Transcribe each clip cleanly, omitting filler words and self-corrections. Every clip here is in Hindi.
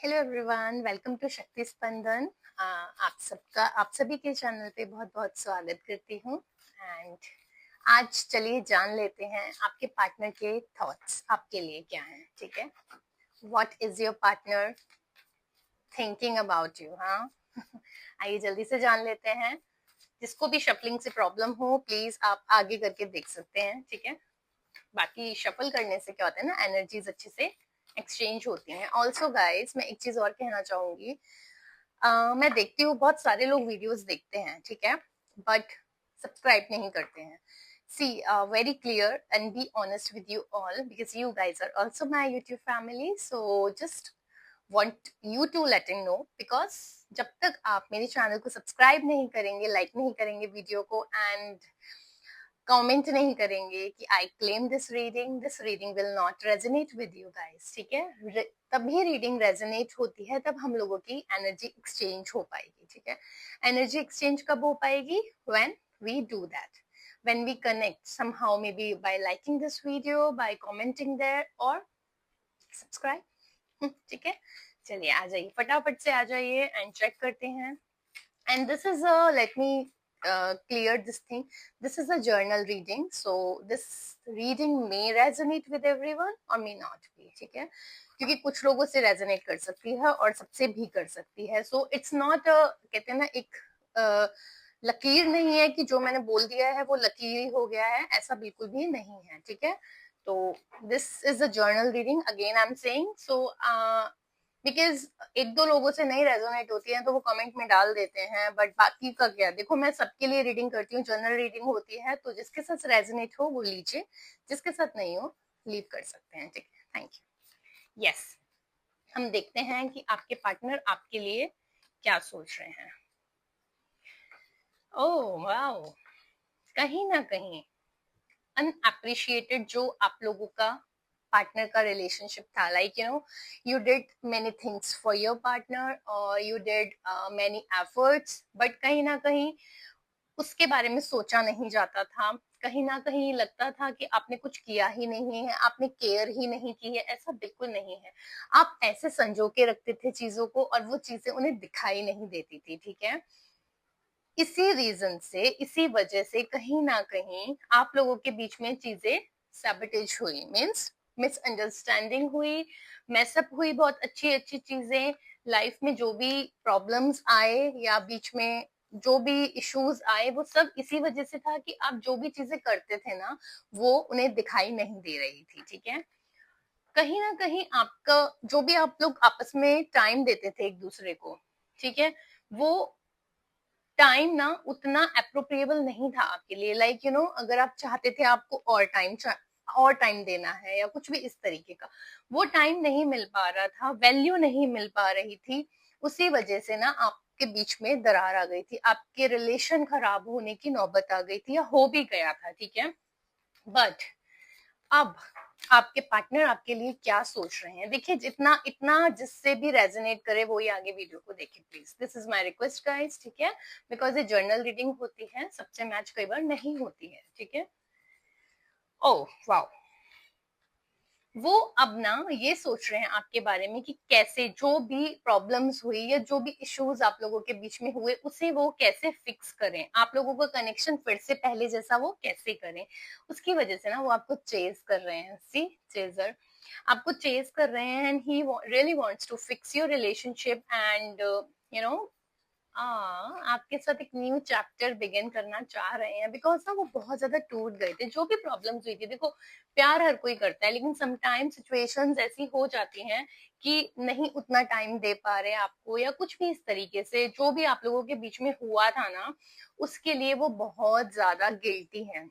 हेलो एवरीवन, वेलकम टू शक्ति स्पंदन। आप सभी के चैनल पे बहुत बहुत स्वागत करती हूँ। एंड आज चलिए जान लेते हैं आपके पार्टनर के थॉट्स आपके लिए क्या हैं। ठीक है, what is your partner thinking about you. हाँ आइए जल्दी से जान लेते हैं। जिसको भी शफलिंग से प्रॉब्लम हो प्लीज आप आगे करके देख सकते हैं। ठीक है, बाकी शफल करने से क्या होता है ना, एनर्जीज अच्छे से एक्सचेंज होती हैं। ऑल्सो गाइज, मैं एक चीज और कहना चाहूंगी। मैं देखती हूँ बहुत सारे लोग वीडियोस देखते हैं, ठीक है, बट सब्सक्राइब नहीं करते हैं। See very clear and be honest with you all because you guys are also my YouTube family, so just want you to letting know because जब तक आप मेरे चैनल को सब्सक्राइब नहीं करेंगे, लाइक नहीं करेंगे वीडियो को एंड कमेंट नहीं करेंगे कि I claim this reading will not resonate with you guys. ठीक है, तभी रीडिंग रेजोनेट होती है, तब हम लोगों की एनर्जी एक्सचेंज हो पाएगी। ठीक है, एनर्जी एक्सचेंज कब हो पाएगी? When we do that, when we connect somehow, maybe by liking this video, by commenting there or subscribe। ठीक है, चलिए आ जाइए, फटाफट से आ जाइए एंड चेक करते हैं। And this is let me clear this thing. This is a journal reading, so this reading may resonate with everyone or may not be। ठीक है, क्योंकि कुछ लोगों से रेजोनेट कर सकती है और सबसे भी कर सकती है। सो इट्स नॉट, कहते हैं ना, एक लकीर नहीं है कि जो मैंने बोल दिया है वो लकीर ही हो गया है, ऐसा बिल्कुल भी नहीं है। ठीक है, तो this is a journal reading again I am saying. So because एक दो लोगों से नहीं रेजोनेट होती है तो वो कमेंट में डाल देते हैं, बट बाकी का क्या, देखो मैं सबके लिए रीडिंग करती हूँ, जनरल रीडिंग होती है, तो जिसके साथ रेजोनेट हो वो लीजिए, जिसके साथ नहीं हो लीव कर सकते हैं। ठीक है, थैंक यू। यस, हम देखते हैं कि आपके पार्टनर आपके लिए क्या सोच रहे हैं। ओह वाओ, कहीं ना कहीं अनअप्रिशिएटेड जो आप लोगों का पार्टनर का रिलेशनशिप था, like you know you did many things for your partner और you did many efforts, but कहीं ना कहीं उसके बारे में सोचा नहीं जाता था। कहीं ना कहीं लगता था कि आपने कुछ किया ही नहीं है, आपने केयर ही नहीं की है। ऐसा बिल्कुल नहीं है, आप ऐसे संजो के रखते थे चीजों को और वो चीजें उन्हें दिखाई नहीं देती थी। ठीक है, इसी रीजन से, इसी वजह से कहीं ना कहीं आप लोगों के बीच में चीजें सैबोटेज हुई, मीन्स मिसअंडरस्टैंडिंग हुई, मैसअप हुई, बहुत अच्छी अच्छी चीजें लाइफ में जो भी प्रॉब्लम्स आए या बीच में जो भी इश्यूज आए, वो सब इसी वजह से था कि आप जो भी चीजें करते थे ना वो उन्हें दिखाई नहीं दे रही थी। ठीक है, कहीं ना कहीं आपका जो भी आप लोग आपस में टाइम देते थे एक दूसरे को, ठीक है, वो टाइम ना उतना अप्रोप्रिएबल नहीं था आपके लिए। लाइक यू नो, अगर आप चाहते थे आपको और टाइम देना है या कुछ भी इस तरीके का, वो टाइम नहीं मिल पा रहा था, वैल्यू नहीं मिल पा रही थी। उसी वजह से ना आपके बीच में दरार आ गई थी, आपके रिलेशन खराब होने की नौबत आ गई थी या हो भी गया था। ठीक है, बट अब आपके पार्टनर आपके लिए क्या सोच रहे हैं, देखिए, जितना इतना जिससे भी रेजोनेट करे वो ही आगे वीडियो को देखे please. This is my request guys. ठीक है, बिकॉज ये जर्नल रीडिंग होती है, सबसे मैच कई बार नहीं होती है। ठीक है, ओह वाओ, वो अब ना ये सोच रहे हैं आपके बारे में कि कैसे जो भी प्रॉब्लम्स हुई या जो भी इश्यूज आप लोगों के बीच में हुए उसे वो कैसे फिक्स करें, आप लोगों का कनेक्शन फिर से पहले जैसा वो कैसे करें। उसकी वजह से ना वो आपको चेज कर रहे हैं। सी, चेजर आपको चेज कर रहे हैं and he really wants to fix your relationship and you know आपके साथ एक न्यू चैप्टर बिगिन करना चाह रहे हैं, बिकॉज ना वो बहुत ज्यादा टूट गए थे। जो भी प्रॉब्लम्स हुई थी, देखो प्यार हर कोई करता है, लेकिन समटाइम सिचुएशंस ऐसी हो जाती हैं कि नहीं उतना टाइम दे पा रहे आपको या कुछ भी इस तरीके से, जो भी आप लोगों के बीच में हुआ था ना उसके लिए वो बहुत ज्यादा गिल्टी है,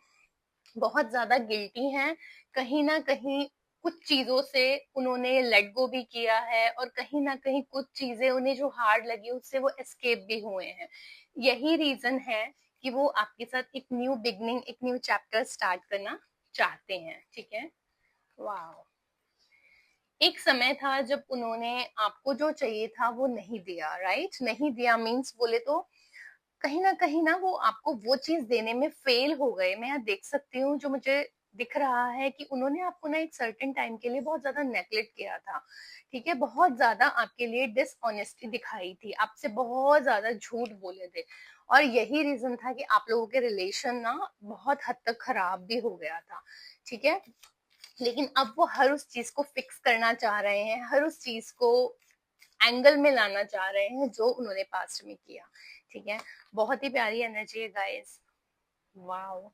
बहुत ज्यादा गिल्टी हैं। कहीं ना कहीं कुछ चीजों से उन्होंने लेट गो भी किया है और कहीं ना कहीं कुछ चीजें उन्हें जो हार्ड लगी उससे वो एस्केप भी हुए हैं। यही रीजन है कि वो आपके साथ एक न्यू बिगनिंग, एक न्यू चैप्टर स्टार्ट करना चाहते हैं। ठीक है, वाह, एक समय था जब उन्होंने आपको जो चाहिए था वो नहीं दिया, राइट? नहीं दिया मीन्स बोले तो कहीं ना वो आपको वो चीज देने में फेल हो गए। मैं यहाँ देख सकती हूँ, जो मुझे दिख रहा है कि उन्होंने आपको ना एक सर्टेन टाइम के लिए बहुत ज्यादा नेग्लेक्ट किया था, ठीक है, बहुत ज्यादा आपके लिए डिसऑनेस्टी दिखाई थी, आपसे बहुत ज्यादा झूठ बोले थे, और यही रीजन था कि आप लोगों के रिलेशन ना बहुत हद तक खराब भी हो गया था, ठीक है। लेकिन अब वो हर उस चीज को फिक्स करना चाह रहे हैं, हर उस चीज को एंगल में लाना चाह रहे हैं जो उन्होंने पास्ट में किया, ठीक है। बहुत ही प्यारी एनर्जी है गाइस, वाओ।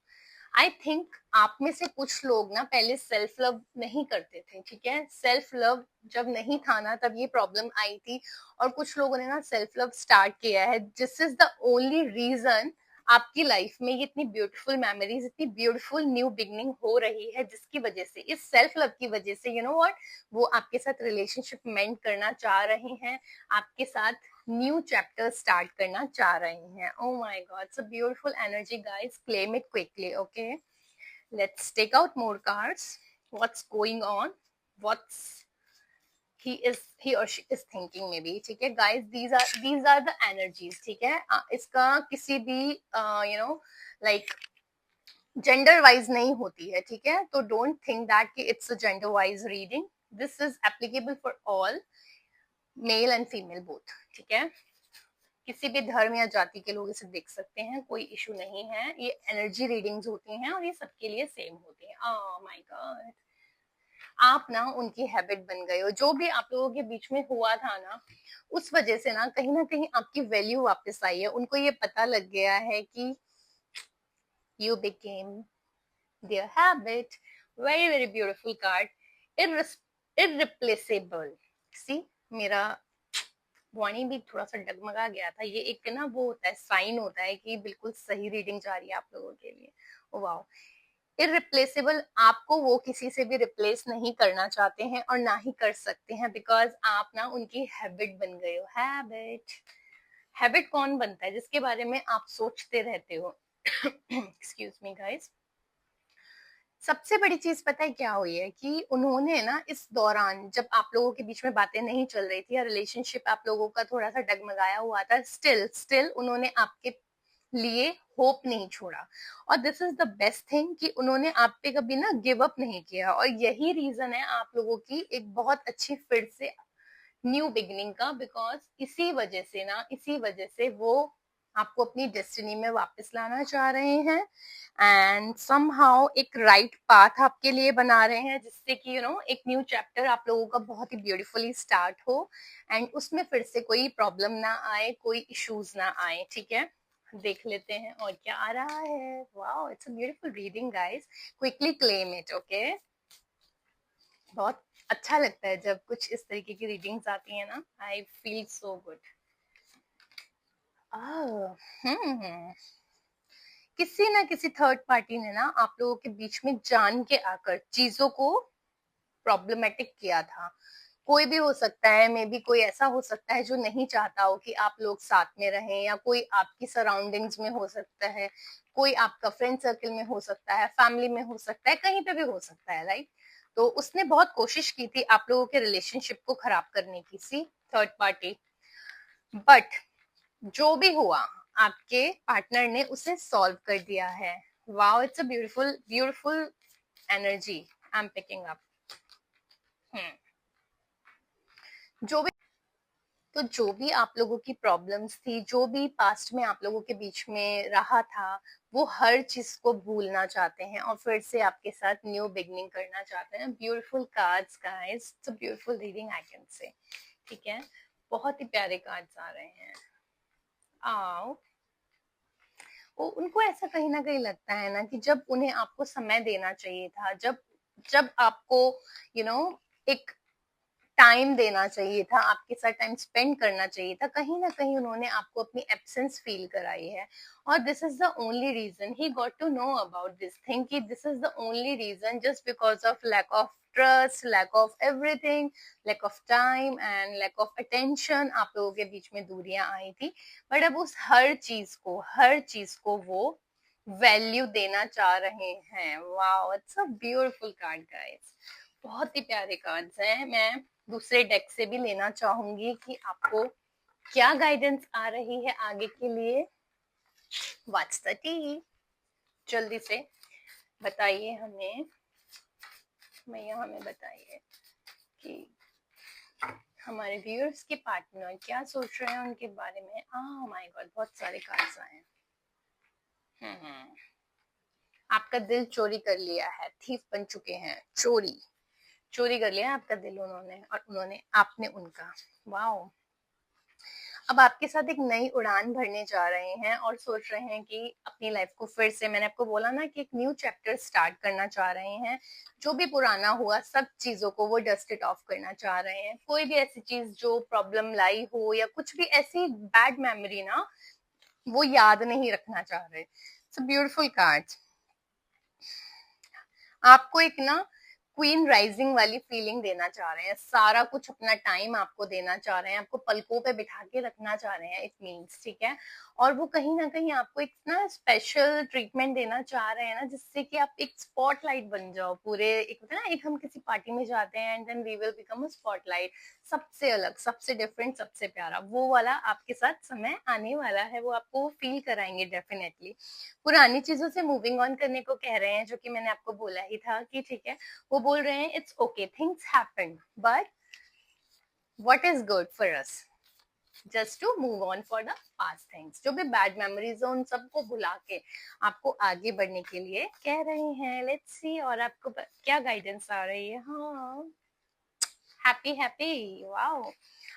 आई थिंक आप में से कुछ लोग ना पहले सेल्फ लव नहीं करते थे, ठीक है, सेल्फ लव जब नहीं था ना तब ये प्रॉब्लम आई थी, और कुछ लोगों ने ना सेल्फ लव स्टार्ट किया है, this is the only reason आपकी लाइफ में ये इतनी ब्यूटीफुल मेमोरीज, इतनी ब्यूटीफुल न्यू बिगनिंग हो रही है, जिसकी वजह से, इस सेल्फ लव की वजह से, यू नो व्हाट, वो आपके साथ रिलेशनशिप मेंट करना चाह रहे हैं, आपके साथ न्यू चैप्टर स्टार्ट करना चाह रहे हैं। Oh my God, it's a beautiful energy, guys. Claim it quickly, okay? Let's take out more cards. What's going on? What's he or she is thinking maybe, ठीक है guys, these are the energies, ठीक है। इसका किसी भी you know like gender wise नहीं होती है, ठीक है, तो डोंट थिंक दैट कि it's a gender wise reading, this is applicable for all, male and female both, ठीक है, किसी भी धर्म या जाति के लोग इसे देख सकते हैं, कोई इशू नहीं है, ये एनर्जी रीडिंग्स होती हैं और ये सबके लिए सेम होती है। ओह माय गॉड, आप ना उनकी हैबिट बन गए हो, जो भी आप लोगों के बीच में हुआ था ना उस वजह से ना कहीं आपकी वैल्यू वापस आई है, उनको ये पता लग गया है कि you became their habit, very beautiful card, irreplaceable, see, मेरा वाणी भी थोड़ा सा डगमगा गया था, ये एक ना वो होता है, साइन होता है कि बिल्कुल सही रीडिंग जा रही है आप लोगों के लिए। वाओ, इररिप्लेसेबल, आपको वो किसी से भी रिप्लेस नहीं करना चाहते हैं और ना ही कर सकते हैं, बिकॉज आप ना उनकी हैबिट बन गए हो। हैबिट, हैबिट कौन बनता है? जिसके बारे में आप सोचते रहते हो। एक्सक्यूज मी गाइस, सबसे बड़ी चीज पता है क्या हुई है कि उन्होंने ना इस दौरान जब आप लोगों के बीच में बातें नहीं चल रही थी या रिलेशनशिप आप लोगों का थोड़ा सा डगमगाया हुआ था, स्टिल उन्होंने आपके लिए होप नहीं छोड़ा, और this is the best thing कि उन्होंने आप पे कभी ना गिव अप नहीं किया, और यही रीजन है आप लोगों की एक बहुत अच्छी फिर से न्यू बिगनिंग का, बिकॉज इसी वजह से वो आपको अपनी डेस्टिनी में वापस लाना चाह रहे हैं, एंड समहाउ एक राइट पाथ आपके लिए बना रहे हैं, जिससे कि एक न्यू चैप्टर आप लोगों का बहुत ही ब्यूटीफुली स्टार्ट हो, एंड उसमें फिर से कोई प्रॉब्लम ना आए, कोई इश्यूज ना आए, ठीक है। देख लेते हैं और क्या आ रहा है। Wow, it's a beautiful reading guys, quickly claim it, okay. बहुत अच्छा लगता है जब कुछ इस तरीके की रीडिंग्स आती है ना, आई फील सो गुड। किसी ना किसी थर्ड पार्टी ने ना आप लोगों के बीच में जान के आकर चीजों को प्रॉब्लमेटिक किया था, कोई भी हो सकता है, मे बी कोई ऐसा हो सकता है जो नहीं चाहता हो कि आप लोग साथ में रहें, या कोई आपकी सराउंडिंग्स में हो सकता है, कोई आपका फ्रेंड सर्कल में हो सकता है, फैमिली में हो सकता है, कहीं पे भी हो सकता है, राइट। तो उसने बहुत कोशिश की थी आप लोगों के रिलेशनशिप को खराब करने की, सी थर्ड पार्टी, बट जो भी हुआ आपके पार्टनर ने उसे सॉल्व कर दिया है। Wow, it's a beautiful energy I am picking up. जो भी आप लोगों की प्रॉब्लम्स थी, जो भी पास्ट में आप लोगों के बीच में रहा था, वो हर चीज को भूलना चाहते हैं और फिर से आपके साथ न्यू बिगनिंग करना चाहते हैं। Beautiful cards guys, it's a beautiful reading I can say, ठीक है, बहुत ही प्यारे कार्ड्स आ रहे हैं। आओ, उनको ऐसा कहीं ना कहीं लगता है ना कि जब उन्हें आपको समय देना चाहिए था, जब जब आपको एक टाइम देना चाहिए था, आपके साथ टाइम स्पेंड करना चाहिए था, कहीं ना कहीं उन्होंने आपको अपनी एब्सेंस फील कराई है, और this is the only reason he got to know about this thing कि this is the only reason, just because of lack of trust, lack of everything, lack of time and lack of attention, आप लोगों के बीच में दूरियां आई थी, बट अब उस हर चीज को वो वैल्यू देना चाह रहे हैं। Wow, it's a beautiful card guys, बहुत ही प्यारे कार्ड्स हैं। मैं दूसरे डेक से भी लेना चाहूंगी कि आपको क्या गाइडेंस आ रही है आगे के लिए। व्हाट्स द टी, जल्दी से बताइए हमें, मैया हमें बताइए कि हमारे व्यूअर्स के पार्टनर क्या सोच रहे हैं उनके बारे में। माय गॉड, बहुत सारे कार्ड्स आए हैं। आपका दिल चोरी कर लिया है, थीफ बन चुके हैं, चोरी चोरी कर लिया है आपका दिल उन्होंने, और उन्होंने आपने उनका। वाओ। अब आपके साथ एक नई उड़ान भरने जा रहे हैं और सोच रहे हैं कि अपनी लाइफ को फिर से, मैंने आपको बोला ना कि एक न्यू चैप्टर स्टार्ट करना चाह रहे हैं। जो भी पुराना हुआ सब चीजों को वो डस्ट इट ऑफ करना चाह रहे हैं। कोई भी ऐसी चीज जो प्रॉब्लम लाई हो या कुछ भी ऐसी बैड मेमोरी ना, वो याद नहीं रखना चाह रहे। So beautiful cards. आपको एक ना क्वीन राइजिंग वाली फीलिंग देना चाह रहे हैं, सारा कुछ अपना टाइम आपको देना चाह रहे हैं, आपको पलकों पे बिठा के रखना चाह रहे हैं, इट मीन्स, ठीक है। और वो कहीं ना कहीं आपको एक ना स्पेशल ट्रीटमेंट देना चाह रहे हैं ना, जिससे कि आप एक स्पॉटलाइट बन जाओ पूरे। एक होता है ना, एक हम किसी पार्टी में जाते हैं and then we will become a spotlight, सबसे अलग, सबसे डिफरेंट, सबसे प्यारा। वो वाला आपके साथ समय आने वाला है, वो आपको फील कराएंगे डेफिनेटली। पुरानी चीजों से मूविंग ऑन करने को कह रहे हैं, जो कि मैंने आपको बोला ही था कि ठीक है। वो बोल रहे हैं it's okay, things happen, but what is good for us, just to move on for the past things. जो भी बैड मेमोरीज है उन सबको भुला के आपको आगे बढ़ने के लिए कह रहे हैं। लेट्स सी और आपको क्या गाइडेंस आ रही है। हाँ, हैप्पी हैप्पी, वाओ।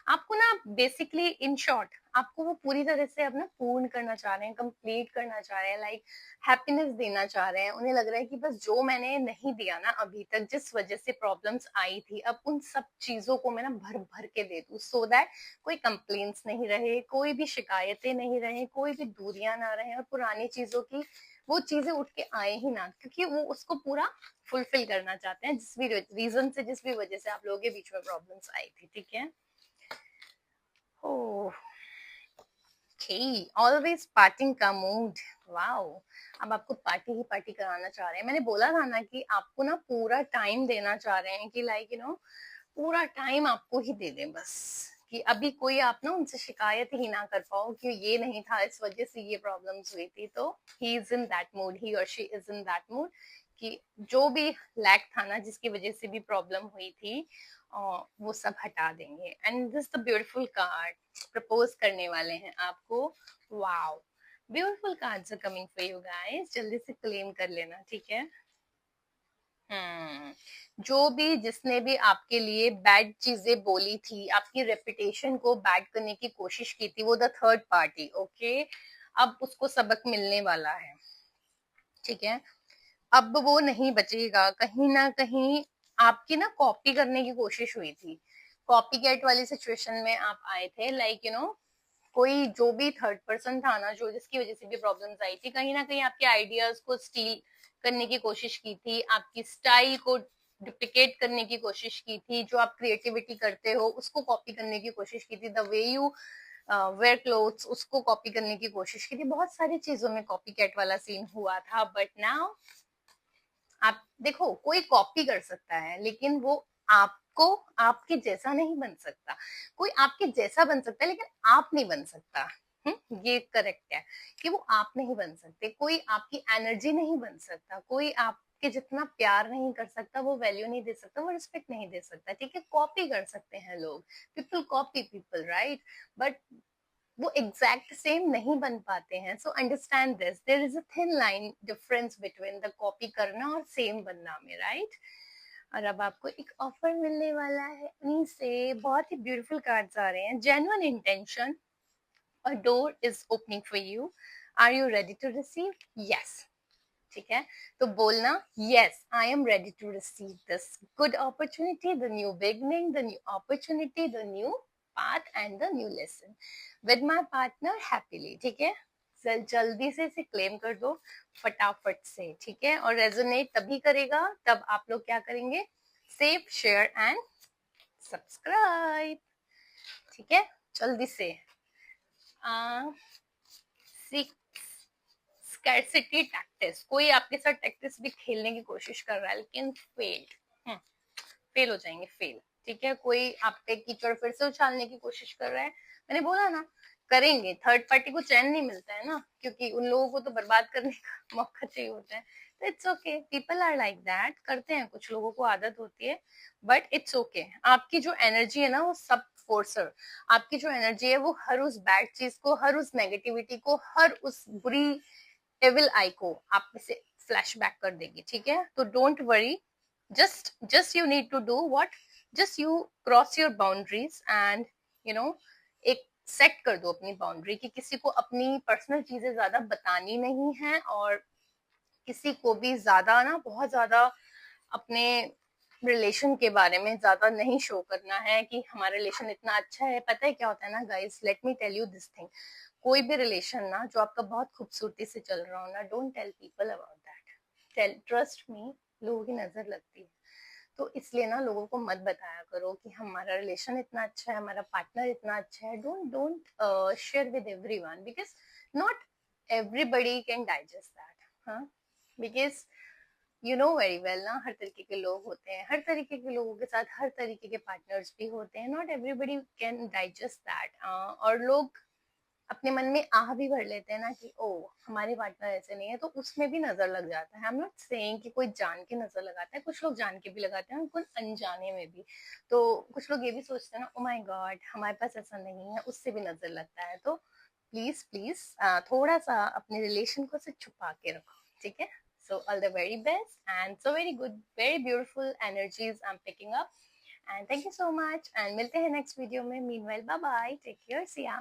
आपको ना बेसिकली इन शॉर्ट आपको वो पूरी तरह से अब ना पूर्ण करना चाह रहे हैं, कंप्लीट करना चाह रहे हैं, लाइक हैप्पीनेस देना चाह रहे हैं। उन्हें लग रहा है कि बस जो मैंने नहीं दिया ना अभी तक, जिस वजह से प्रॉब्लम्स आई थी, अब उन सब चीजों को मैं ना भर भर के दे दूं, सो दैट कोई कंप्लेंट्स नहीं रहे, कोई भी शिकायतें नहीं रहे, कोई भी दूरियां ना रहे, और पुरानी चीजों की वो चीजें उठ के आए ही ना, क्योंकि वो उसको पूरा फुलफिल करना चाहते हैं, जिस भी रीजन से, जिस भी वजह से आप लोगों के बीच में प्रॉब्लम्स आई थी, ठीक है। ओह, ओके, ऑलवेज पार्टिंग का मूड। वाओ। अब आपको पार्टी ही पार्टी कराना चाह रहे हैं। मैंने बोला था ना कि आपको ना पूरा टाइम देना चाह रहे हैं, कि लाइक यू नो पूरा टाइम आपको ही दे दें बस, कि अभी कोई आप ना उनसे शिकायत ही ना कर पाओ कि ये नहीं था, इस वजह से ये प्रॉब्लम्स हुई थी। तो he is in that mood, he और she is in that mood, कि जो भी लैक था ना, जिसकी वजह से भी प्रॉब्लम हुई थी, वो सब हटा देंगे। And this the beautiful card, propose करने वाले हैं आपको। Wow, beautiful cards are coming for you guys, जल्दी से क्लेम कर लेना, ठीक है। जो भी, जिसने भी आपके लिए बैड चीजें बोली थी, आपकी रेपुटेशन को बैड करने की कोशिश की थी, वो द थर्ड पार्टी, ओके, अब उसको सबक मिलने वाला है, ठीक है। अब वो नहीं बचेगा। कहीं ना कहीं आपकी ना कॉपी करने की कोशिश हुई थी, कॉपी कैट वाली सिचुएशन में आप आए थे, लाइक यू नो कोई जो भी थर्ड पर्सन था ना, जो जिसकी वजह से भी प्रॉब्लम्स आई थी, कहीं ना कहीं आपके आइडियाज को स्टील करने की कोशिश की थी, आपकी स्टाइल को डिप्लिकेट करने की कोशिश की थी, जो आप क्रिएटिविटी करते हो उसको कॉपी करने की कोशिश की थी, the way you wear clothes उसको कॉपी करने की कोशिश की थी। बहुत सारी चीजों में कॉपी कैट वाला सीन हुआ था, बट नाउ आप देखो, कोई कॉपी कर सकता है लेकिन वो आपको आपके जैसा नहीं बन सकता। कोई आपके जैसा बन सकता है लेकिन आप नहीं बन सकता। ये करेक्ट है कि वो आप नहीं बन सकते, कोई आपकी एनर्जी नहीं बन सकता, कोई आपके जितना प्यार नहीं कर सकता, वो वैल्यू नहीं दे सकता, वो रिस्पेक्ट नहीं दे सकता, ठीक है। कॉपी कर सकते हैं लोग, people copy people, right, but वो एग्जैक्ट सेम नहीं बन पाते हैं। So understand this, there is a thin line difference between the copy करना और सेम बनना में, राइट। और अब आपको एक ऑफर मिलने वाला है उन्हीं से। बहुत ही ब्यूटीफुल कार्ड्स आ रहे हैं, genuine intention, a door is opening for you, are you ready to receive? Yes, ठीक है। तो बोलना, yes I am ready to receive this good opportunity, the new beginning, the new opportunity, the new path and the new lesson with my partner happily, ठीक है। जल्दी से इसे क्लेम कर दो फटाफट से, ठीक है। और रेजोनेट तभी करेगा तब आप लोग क्या करेंगे, सेव, शेयर एंड सब्सक्राइब, ठीक है। जल्दी से स्कैरसिटी टैक्टिस, कोई आपके साथ टैक्टिस भी खेलने की कोशिश कर रहा है लेकिन फेल्ड, फेल हो जाएंगे, फेल, ठीक है। कोई आप पे कीचड़ फिर से उछालने की कोशिश कर रहा है, मैंने बोला ना करेंगे। थर्ड पार्टी को चैन नहीं मिलता है ना, क्योंकि उन लोगों को तो बर्बाद करने का मौका चाहिए होता है, it's okay, people are like that, करते हैं, कुछ लोगों को आदत होती है, बट इट्स ओके। आपकी जो एनर्जी है ना वो सब फोर्सर, आपकी जो एनर्जी है वो हर उस बैड चीज को, हर उस नेगेटिविटी को, हर उस बुरी एविल आई को आप में से फ्लैश बैक कर देगी, ठीक है? तो don't worry, just you need to do what, just you cross your boundaries and you know एक सेट कर दो अपनी बाउंड्री कि किसी को अपनी पर्सनल चीजें ज्यादा बतानी नहीं है, और किसी को भी ज्यादा ना, बहुत ज्यादा अपने रिलेशन के बारे में ज्यादा नहीं शो करना है कि हमारा रिलेशन इतना अच्छा है। पता है क्या होता है ना guys, let me tell you this thing, कोई भी रिलेशन ना जो आपका बहुत खूबसूरती से चल रहा हो ना, don't tell people about that, tell, trust me, लोगों की नजर लगती है। तो इसलिए ना लोगों को मत बताया करो कि हमारा रिलेशन इतना अच्छा है, हमारा पार्टनर इतना अच्छा है। Don't don't share with everyone, because not everybody can digest that. हाँ, because you know very well ना, हर तरीके के लोग होते हैं, हर तरीके के लोगों के साथ हर तरीके के पार्टनर्स भी होते हैं, not everybody can digest that. और लोग अपने मन में आह भी भर लेते हैं ना कि ओ हमारे पार्टनर ऐसे नहीं है, तो उसमें भी नजर लग जाता है। आई एम नॉट सेइंग कि कोई जान के नजर लगाता है, कुछ लोग जान के भी लगाते हैं, कुछ अनजाने में भी। तो कुछ लोग ये भी सोचते हैं ना, ओ माय गॉड हमारे पास ऐसा नहीं है, उससे भी नजर लगता है। तो प्लीज प्लीज थोड़ा सा अपने रिलेशन को से छुपा के रखो, ठीक है? So all the very best and so very good, very beautiful energies I'm picking up, and thank you so much, and मिलते हैं next video में। Meanwhile, bye bye, take care, see ya.